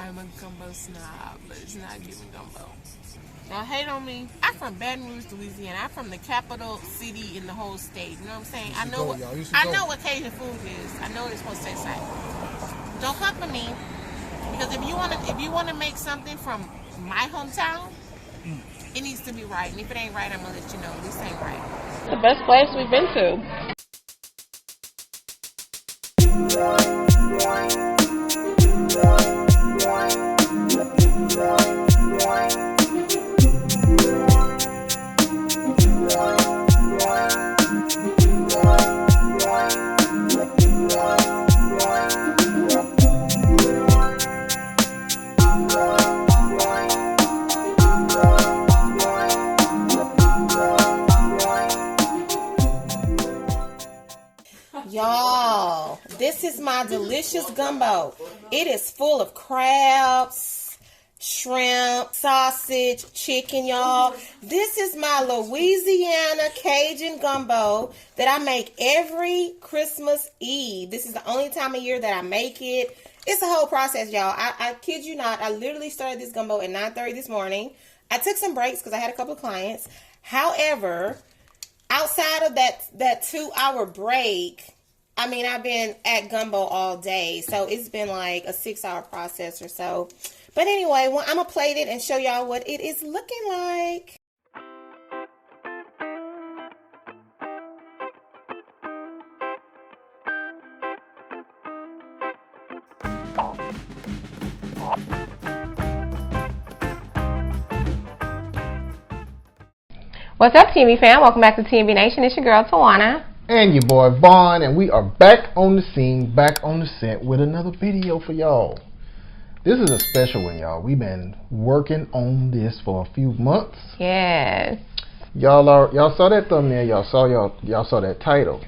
I'm a gumbo snob, but it's not giving gumbo. Now, hate on me. I'm from Baton Rouge, Louisiana. I'm from the capital city in the whole state. You know what I'm saying? I know what Cajun food is. I know what it's supposed to taste like. Don't come for me, because if you want to make something from my hometown, it needs to be right. And if it ain't right, I'm gonna let you know this ain't right. The best place we've been to. Y'all, this is my delicious gumbo. It is full of crabs, shrimp, sausage, chicken, y'all. This is my Louisiana Cajun gumbo that I make every Christmas Eve. This is the only time of year that I make it. It's a whole process, y'all. I kid you not. I literally started this gumbo at 9:30 this morning. I took some breaks because I had a couple of clients. However, outside of that 2-hour break, I mean, I've been at gumbo all day, so it's been like a 6-hour process or so. But anyway, I'm going to plate it and show y'all what it is looking like. What's up, T&V fam? Welcome back to T&V Nation. It's your girl, Taiwana. And your boy, Vaughn. And we are back on the scene, back on the set with another video for y'all. This is a special one, y'all. We've been working on this for a few months. Yes. Y'all saw that thumbnail. Y'all saw that title.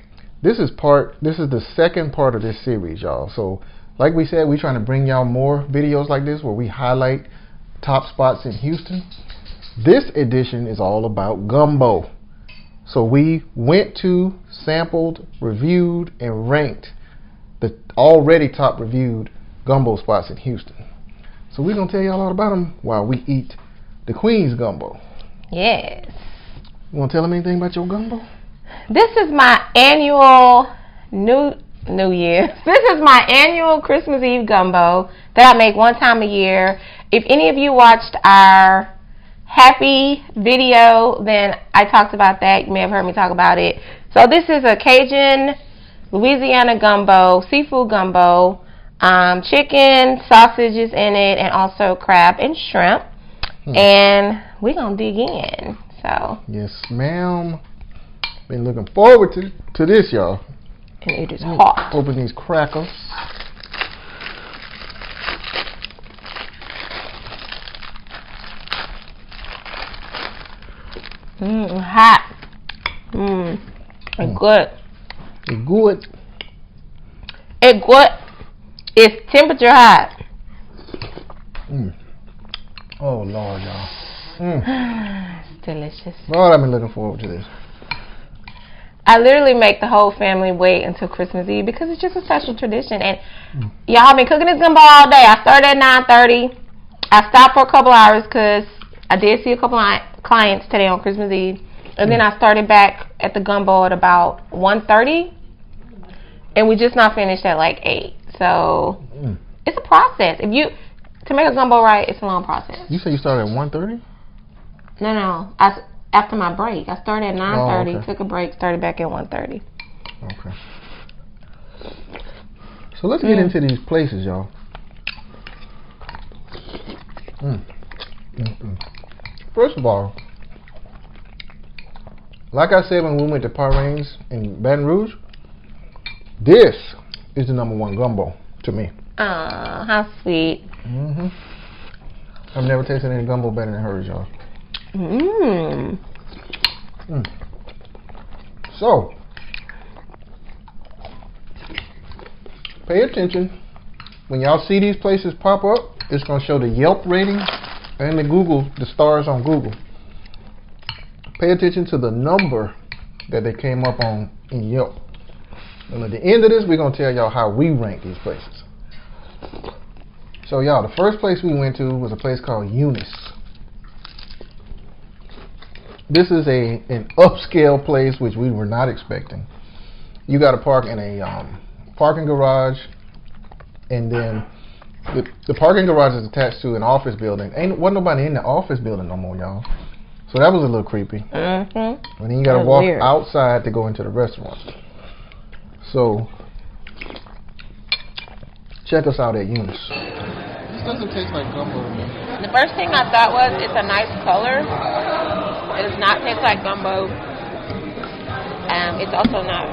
This is the second part of this series, y'all. So, like we said, we're trying to bring y'all more videos like this where we highlight top spots in Houston. This edition is all about gumbo. So we went to, sampled, reviewed, and ranked the already top reviewed gumbo spots in Houston. So we're going to tell y'all all about them while we eat the Queen's gumbo. Yes. You want to tell them anything about your gumbo? This is my annual New Year. This is my annual Christmas Eve gumbo that I make one time a year. If any of you watched our Happy video, then I talked about that. You may have heard me talk about it. So this is a Cajun Louisiana gumbo, seafood gumbo, chicken, sausages in it, and also crab and shrimp. And we're gonna dig in. So yes, ma'am. Been looking forward to this, y'all. And it is hot. Open these crackers. Hot. It's good. It's good. It's good. It's temperature hot. Oh, Lord, y'all. It's delicious. Lord, I've been looking forward to this. I literally make the whole family wait until Christmas Eve because it's just a special tradition. And y'all, I've been cooking this gumbo all day. I started at 9:30. I stopped for a couple hours because I did see a couple of clients today on Christmas Eve. And then I started back at the gumbo at about 1:30. And we just not finished at like 8. So it's a process. To make a gumbo right, it's a long process. You say you started at 1:30? No. After my break. I started at 9:30, okay. Took a break, started back at 1:30. Okay. So let's get into these places, y'all. First of all, like I said when we went to Parrain's in Baton Rouge, this is the #1 gumbo to me. Oh, how sweet. I've never tasted any gumbo better than hers, y'all. So, pay attention. When y'all see these places pop up, it's going to show the Yelp rating and the stars on Google. Pay attention to the number that they came up on in Yelp. And at the end of this, we're going to tell y'all how we rank these places. So y'all, the first place we went to was a place called Eunice. This is an upscale place which we were not expecting. You got to park in a parking garage, and then the parking garage is attached to an office building. Wasn't nobody in the office building no more, y'all. So that was a little creepy. And then you got to walk outside to go into the restaurant. So check us out at Eunice. This doesn't taste like gumbo to me. The first thing I thought was it's a nice color. It does not taste like gumbo. It's also not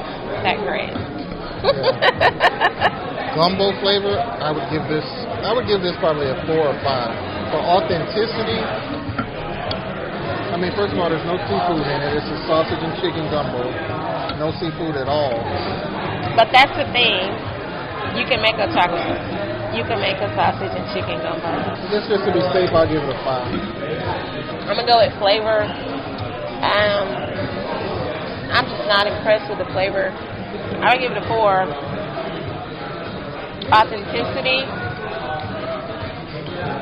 that great. Gumbo flavor, I would give this probably a 4 or 5. For authenticity, I mean, first of all, there's no seafood in it. It's a sausage and chicken gumbo. No seafood at all. But that's the thing. You can make a chocolate. You can make a sausage and chicken gumbo. Just to be safe, I'll give it a 5. I'm going to go with flavor. I'm just not impressed with the flavor. I would give it a 4. Authenticity,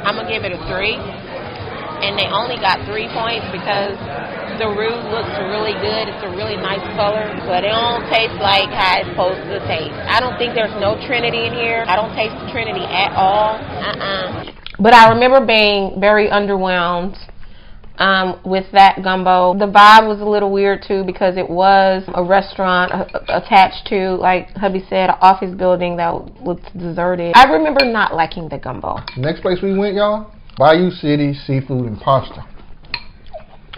I'm going to give it a 3. And they only got 3 points because the roux looks really good. It's a really nice color, but it don't taste like how it's supposed to taste. I don't think there's no Trinity in here. I don't taste the Trinity at all. But I remember being very underwhelmed with that gumbo. The vibe was a little weird too because it was a restaurant attached to, like hubby said, an office building that looked deserted. I remember not liking the gumbo. Next place we went, y'all, Bayou City Seafood and Pasta.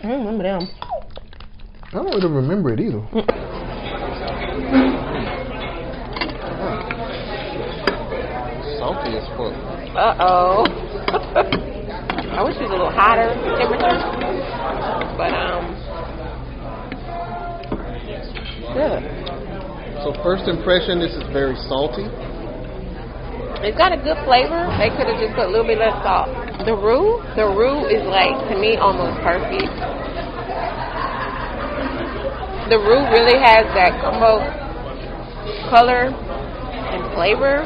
I don't remember them. I don't really remember it either. Salty as fuck. Uh-oh. I wish it was a little hotter temperature. But, good. So first impression, this is very salty. It's got a good flavor. They could have just put a little bit less salt. The roux is like, to me, almost perfect. The roux really has that gumbo color and flavor.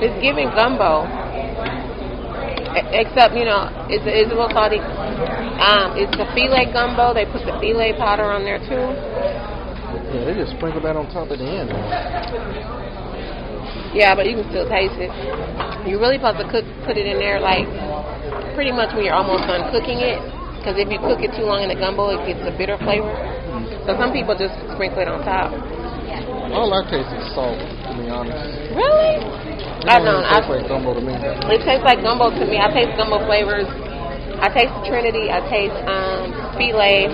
It's giving gumbo. Except, you know, it's a little salty. It's the filet gumbo. They put the filet powder on there too. Yeah, they just sprinkled that on top at the end. Yeah, but you can still taste it. You're really supposed to put it in there like pretty much when you're almost done cooking it. Because if you cook it too long in the gumbo, it gets a bitter flavor. So some people just sprinkle it on top. All I taste is salt, to be honest. Really? I don't. It tastes like gumbo to me. It tastes like gumbo to me. I taste gumbo flavors. I taste Trinity. I taste filet.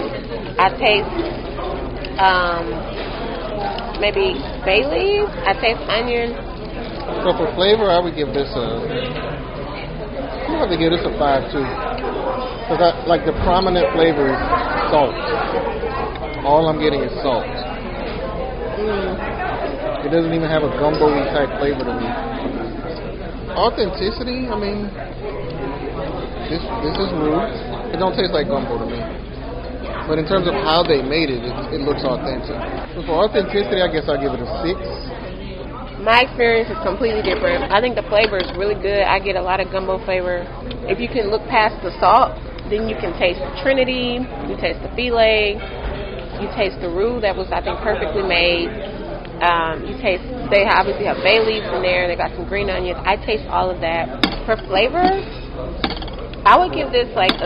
I taste maybe bay leaves. I taste onion. So for flavor, I would give this I'm gonna have to give this a 5 too. Because like the prominent flavor is salt. All I'm getting is salt. It doesn't even have a gumbo-y type flavor to me. Authenticity, I mean, this is roux. It don't taste like gumbo to me. But in terms of how they made it, it looks authentic. So for authenticity, I guess I'll give it a 6. My experience is completely different. I think the flavor is really good. I get a lot of gumbo flavor. If you can look past the salt, then you can taste the Trinity, you taste the filet, you taste the roux that was, I think, perfectly made. They obviously have bay leaves in there. They got some green onions. I taste all of that. For flavor, I would give this like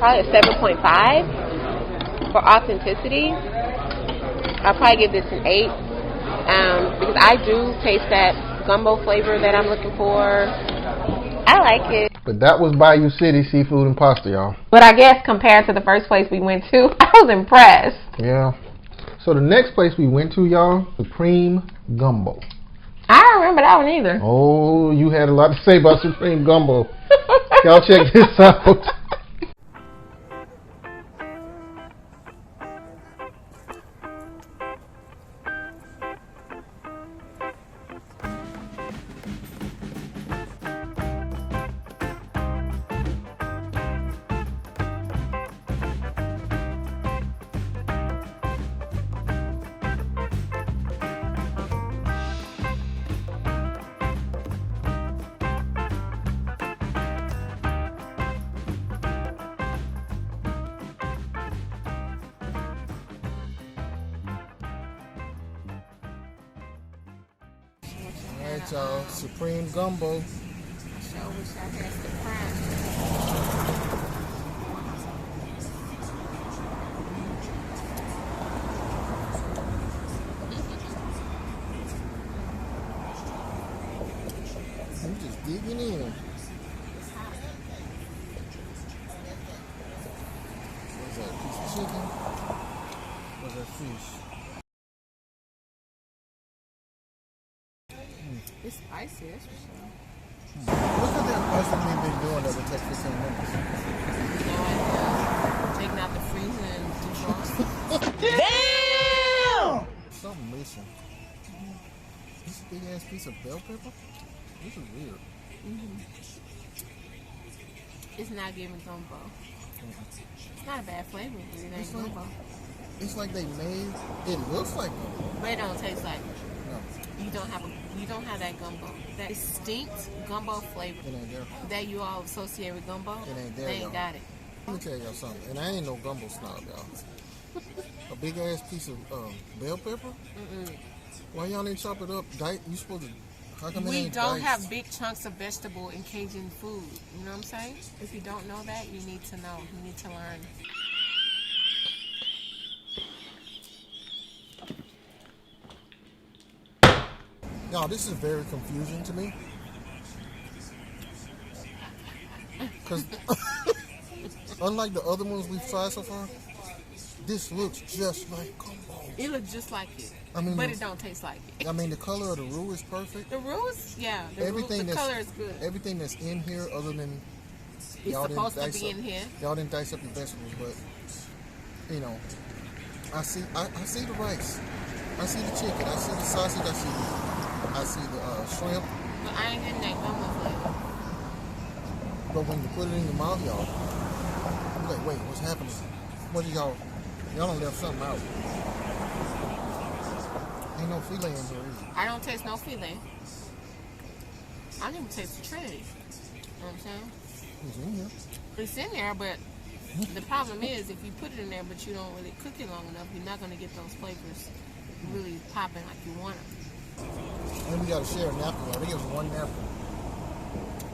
probably a 7.5. For authenticity, I'll probably give this an 8. Because I do taste that gumbo flavor that I'm looking for. I like it. But that was Bayou City Seafood and Pasta, y'all. But I guess compared to the first place we went to, I was impressed. Yeah. So the next place we went to, y'all, Supreme Gumbo. I don't remember that one either. Oh, you had a lot to say about Supreme Gumbo. Y'all check this out. Alright, y'all. Supreme Gumbo. I sure wish I had some prime. I'm just digging in. What's that? A piece of chicken? What's that fish? It's spicy, that's for sure. What's the damn person we've been doing that would take 15 minutes? No idea. Taking out the freezer and defrosting. Damn! Something missing. This big ass piece of bell pepper? This is weird. It's not giving gumbo. It's not a bad flavor, but it ain't gumbo. It's like they made. It looks like gumbo. But it don't taste like it. No, You don't have that gumbo. That distinct gumbo flavor it ain't there. that you all associate with gumbo. It ain't there, They ain't y'all. got it. Let me tell y'all something, and I ain't no gumbo snob, y'all. A big ass piece of bell pepper. Why y'all didn't chop it up? You supposed to? How come it We ain't don't diced? have big chunks of vegetable in Cajun food. You know what I'm saying? If you don't know that, you need to know. You need to learn. Y'all, this is very confusing to me. Because unlike the other ones we've tried so far, this looks just like gumbo. It looks just like it, I mean, but it don't taste like it. I mean, the color of the roux is perfect. The roux, yeah, the Everything the that's color is good. Everything that's in here, other than It's y'all didn't supposed to dice be up, in here. y'all didn't dice up your vegetables, but you know, I see the rice, I see the chicken, I see the sausage, I see the shrimp. But I ain't getting that gumbo flavor. But when you put it in your mouth, y'all, you're like, wait, what's happening? What did y'all done left something out? Ain't no filet in here either. I don't taste no filet. I didn't even taste the Trinity. You know what I'm saying? It's in here. It's in there, but the problem is if you put it in there but you don't really cook it long enough, you're not going to get those flavors really popping like you want them. And we gotta share a napkin, y'all. They give us one napkin.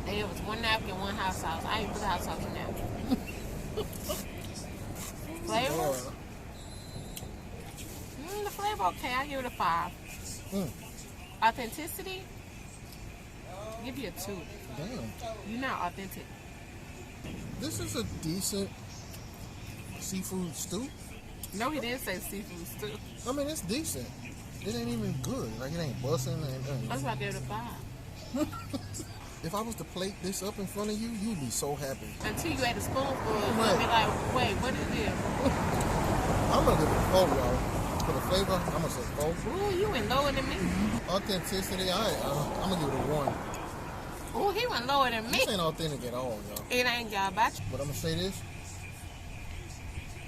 It was one napkin, one hot sauce. I ain't put hot sauce in there. Flavor? The flavor okay. I give it a 5. Authenticity? Give you a 2. Damn. You're not authentic. This is a decent seafood stew. No, he didn't say seafood stew. I mean, it's decent. It ain't even good. Like, it ain't busting. That's why I gave it a 5. If I was to plate this up in front of you, you'd be so happy. Until you ate a spoonful, you'd Right. be like, wait, what is this? I'm gonna give it a 4, y'all. For the flavor, I'm gonna say 4. Ooh, you went lower than me. Authenticity, I'm gonna give it a 1. Ooh, he went lower than me. This ain't authentic at all, y'all. It ain't y'all about you. But I'm gonna say this.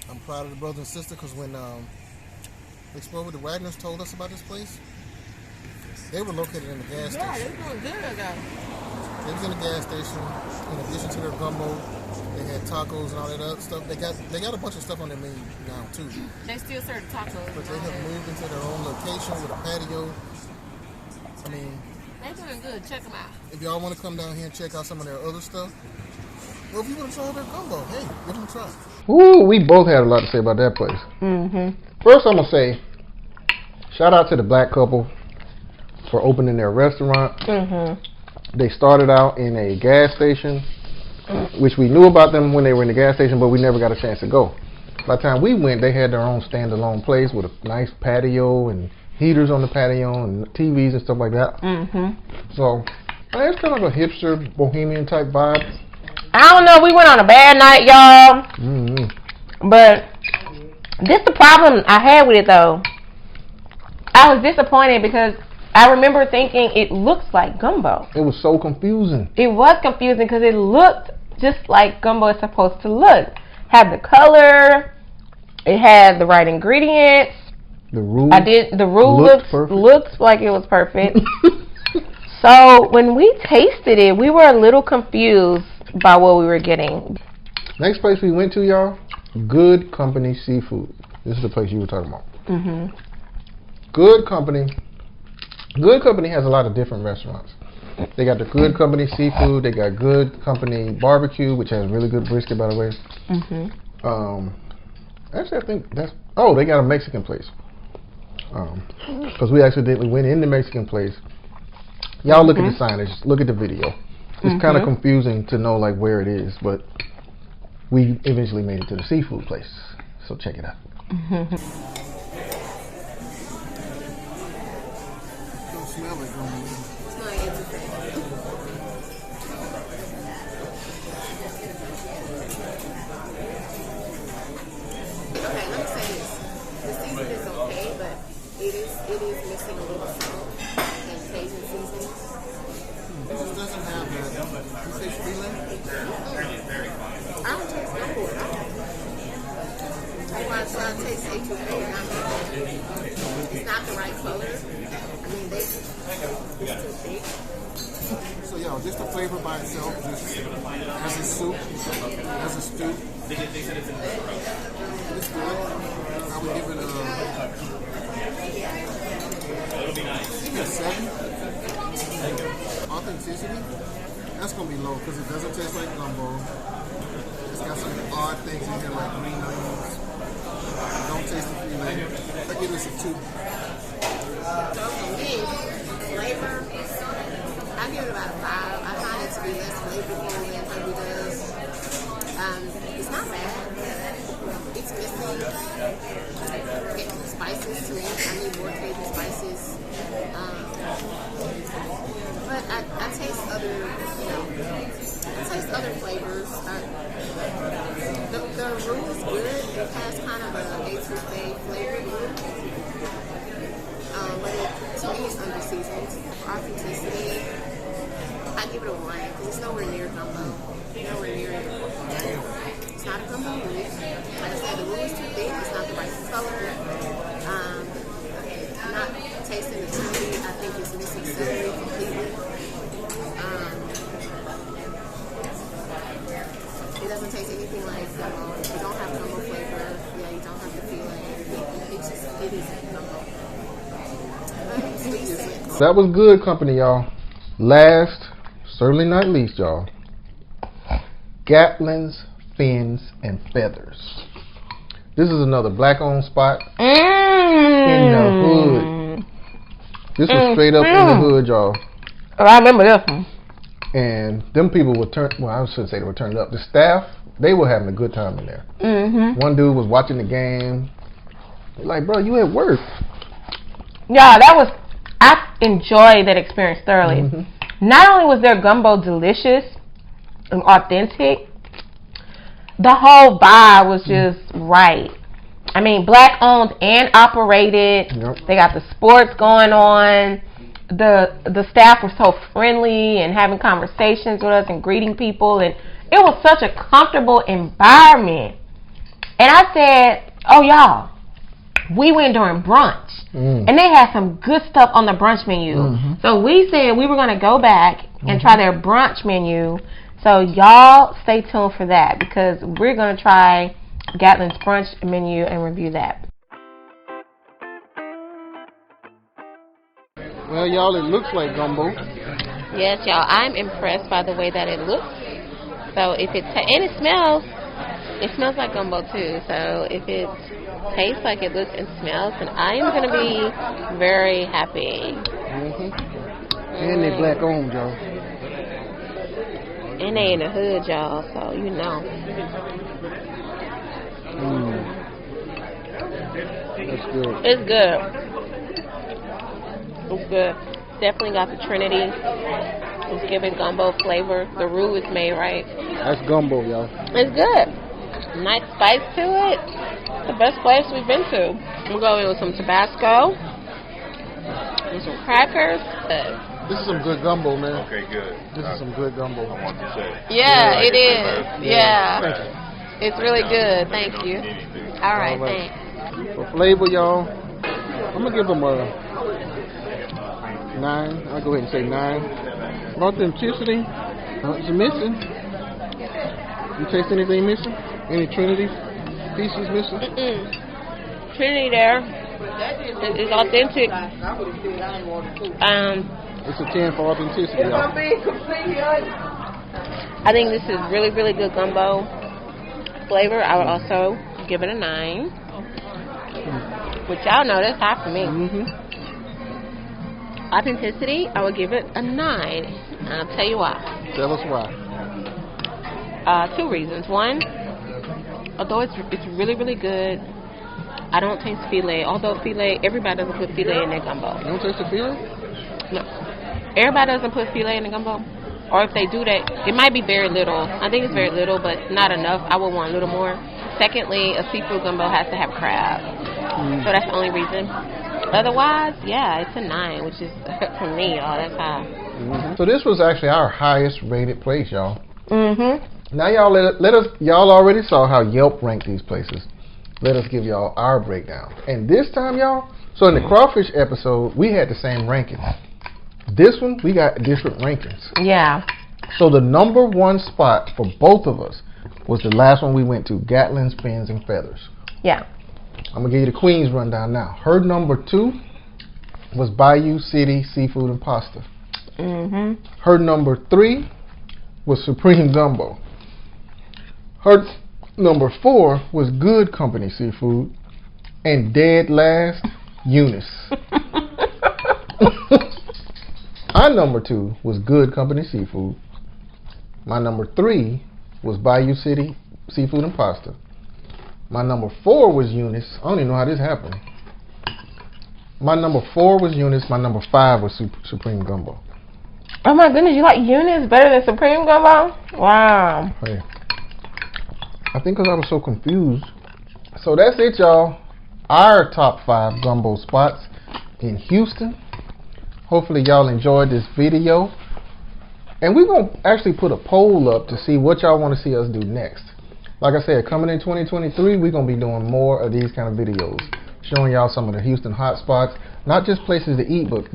I'm proud of the brother and sister because when Explorer the Wagners told us about this place, they were located in the gas Yeah, station. they doing good though. They was in the gas station. In addition to their gumbo, they had tacos and all that other stuff. They got a bunch of stuff on their menu now too. They still serve tacos. But and they all have that. moved into their own location with a patio. I mean, They doing good. Check them out. if y'all want to come down here and check out some of their other stuff, well, if you want to try their gumbo, hey, give them a try. Ooh, we both had a lot to say about that place. First, I'm gonna say, shout out to the black couple for opening their restaurant. They started out in a gas station, which we knew about them when they were in the gas station, but we never got a chance to go. By the time we went, they had their own standalone place with a nice patio and heaters on the patio and TVs and stuff like that. So, it's kind of a hipster, bohemian type vibe. I don't know. We went on a bad night, y'all. But this the problem I had with it, though. I was disappointed because I remember thinking it looks like gumbo. It was so confusing. It was confusing because it looked just like gumbo is supposed to look. Had the color. It had the right ingredients. The roux. The roux looked like it was perfect. So when we tasted it, we were a little confused by what we were getting. Next place we went to, y'all, Good Company Seafood. This is the place you were talking about. Good Company Good Company has a lot of different restaurants. They got the Good Company Seafood. They got Good Company Barbecue, which has really good brisket, by the way. Actually, I think that's... Oh, they got a Mexican place. Because we accidentally went in the Mexican place. Y'all look at the signage. Look at the video. It's kind of confusing to know like where it is, but we eventually made it to the seafood place. So check it out. Don't smell like gumbo. Okay, let me say this. The season is okay, but it is missing a little salt and Cajun seasoning. This doesn't have that. You taste filet? I don't taste gumbo at all. That's why I taste H2A. It's not the right color. I mean, it's too thick. So, yo, just the flavor by itself, just as a soup, as a stew. It's good. I would give it a 7. Authenticity, that's going to be low because it doesn't taste like gumbo. It's got some odd things in here like green onions. Don't taste the filet. I give this a 2. So for me, flavor, I give it about a 5. I find it to be less flavorful than Hungry does. It's not bad. It's missing spices to me. I need more Cajun spices. But I taste other, flavors. The roux is good. It has kind of a etouffee flavor. But to me, it's under-seasoned. Authenticity, I give it a 1 because it's nowhere near gumbo. Nowhere near it. It's not a gumbo roux. Like I said, the roux is too thick. It's not the right color. I'm not tasting the chili. I think it's missing celery completely. It doesn't taste anything like gumbo. You don't have gumbo flavor. Yeah, you don't have the feeling. It isn't gumbo. But it's decent. That was Good Company, y'all. Last, certainly not least, y'all. Gatlin's Fins and Feathers. This is another black-owned spot in the hood. This was straight up in the hood, y'all. Oh, I remember this one. And them people were turned. Well, I shouldn't say they were turned up. The staff, they were having a good time in there. One dude was watching the game. Like, bro, you at work? Yeah, I enjoyed that experience thoroughly. Not only was their gumbo delicious and authentic, the whole vibe was just right. I mean, black owned and operated. Yep. They got the sports going on. The staff were so friendly and having conversations with us and greeting people, and it was such a comfortable environment. And I said, oh y'all, we went during brunch and they had some good stuff on the brunch menu. So we said we were going to go back and try their brunch menu. So y'all stay tuned for that because we're going to try Gatlin's brunch menu and review that. Well, y'all, it looks like gumbo. Yes, y'all. I'm impressed by the way that it looks. So if and it smells like gumbo too. So if it tastes like it looks and smells, then I am going to be very happy. And they black owned, y'all. And they in the hood, y'all. So you know. That's good. It's good. It's good. Definitely got the Trinity. It's giving gumbo flavor. The roux is made right. That's gumbo, y'all. It's good. Nice spice to it. The best place we've been to. We'll go in with some Tabasco and some crackers. This is some good gumbo, man. Okay, good. This is some good gumbo. I want to say. Yeah, it is. Yeah. Thank you. It's really good. Thank you. All right, thanks. For flavor, y'all, I'm going to give them a 9. I'll go ahead and say 9. Authenticity, it's missing. You taste anything missing? Any Trinity pieces missing? Trinity there. It's authentic. It's a 10 for authenticity, y'all. I think this is really, really good gumbo flavor. I would also give it a 9. Which y'all know, that's high for me. Authenticity, I would give it a 9. And I'll tell you why. Tell us why. 2 reasons. One, although it's really, really good, I don't taste filet. Although filet, everybody doesn't put filet in their gumbo. You don't taste the filet? No. Everybody doesn't put filet in the gumbo. Or if they do that, it might be very little. I think it's very little, but not enough. I would want a little more. Secondly, a seafood gumbo has to have crab. So that's the only reason. Otherwise, yeah, it's a 9, which is, for me, y'all, that's high. So this was actually our highest rated place, y'all. Now y'all let us. Y'all already saw how Yelp ranked these places. Let us give y'all our breakdown. And this time, y'all. So in the crawfish episode, we had the same ranking. This one, we got different rankings. Yeah. So the number 1 spot for both of us was the last one we went to, Gatlin Fins and Feathers. Yeah. I'm gonna give you the Queen's rundown now. Her number 2 was Bayou City Seafood and Pasta. Her number 3 was Supreme Gumbo. Her number 4 was Good Company Seafood, and dead last, Eunice. My number 2 was Good Company Seafood. My number 3 was Bayou City Seafood and Pasta. My number 4 was Eunice. I don't even know how this happened. My number 4 was Eunice. My number 5 was Supreme Gumbo. Oh my goodness, you like Eunice better than Supreme Gumbo? Wow. Hey, I think because I was so confused. So that's it, y'all. Our top 5 gumbo spots in Houston. Hopefully y'all enjoyed this video. And we're going to actually put a poll up to see what y'all want to see us do next. Like I said, coming in 2023, we're going to be doing more of these kind of videos. Showing y'all some of the Houston hot spots. Not just places to eat, but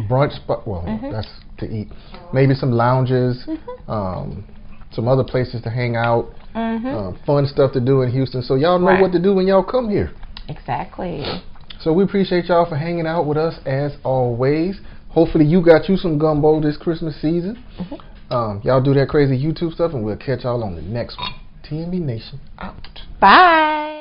brunch spot. Well, that's to eat. Maybe some lounges. Some other places to hang out. Fun stuff to do in Houston. So y'all know what to do when y'all come here. Exactly. So we appreciate y'all for hanging out with us as always. Hopefully you got you some gumbo this Christmas season. Y'all do that crazy YouTube stuff, and we'll catch y'all on the next one. T&V Nation out. Bye.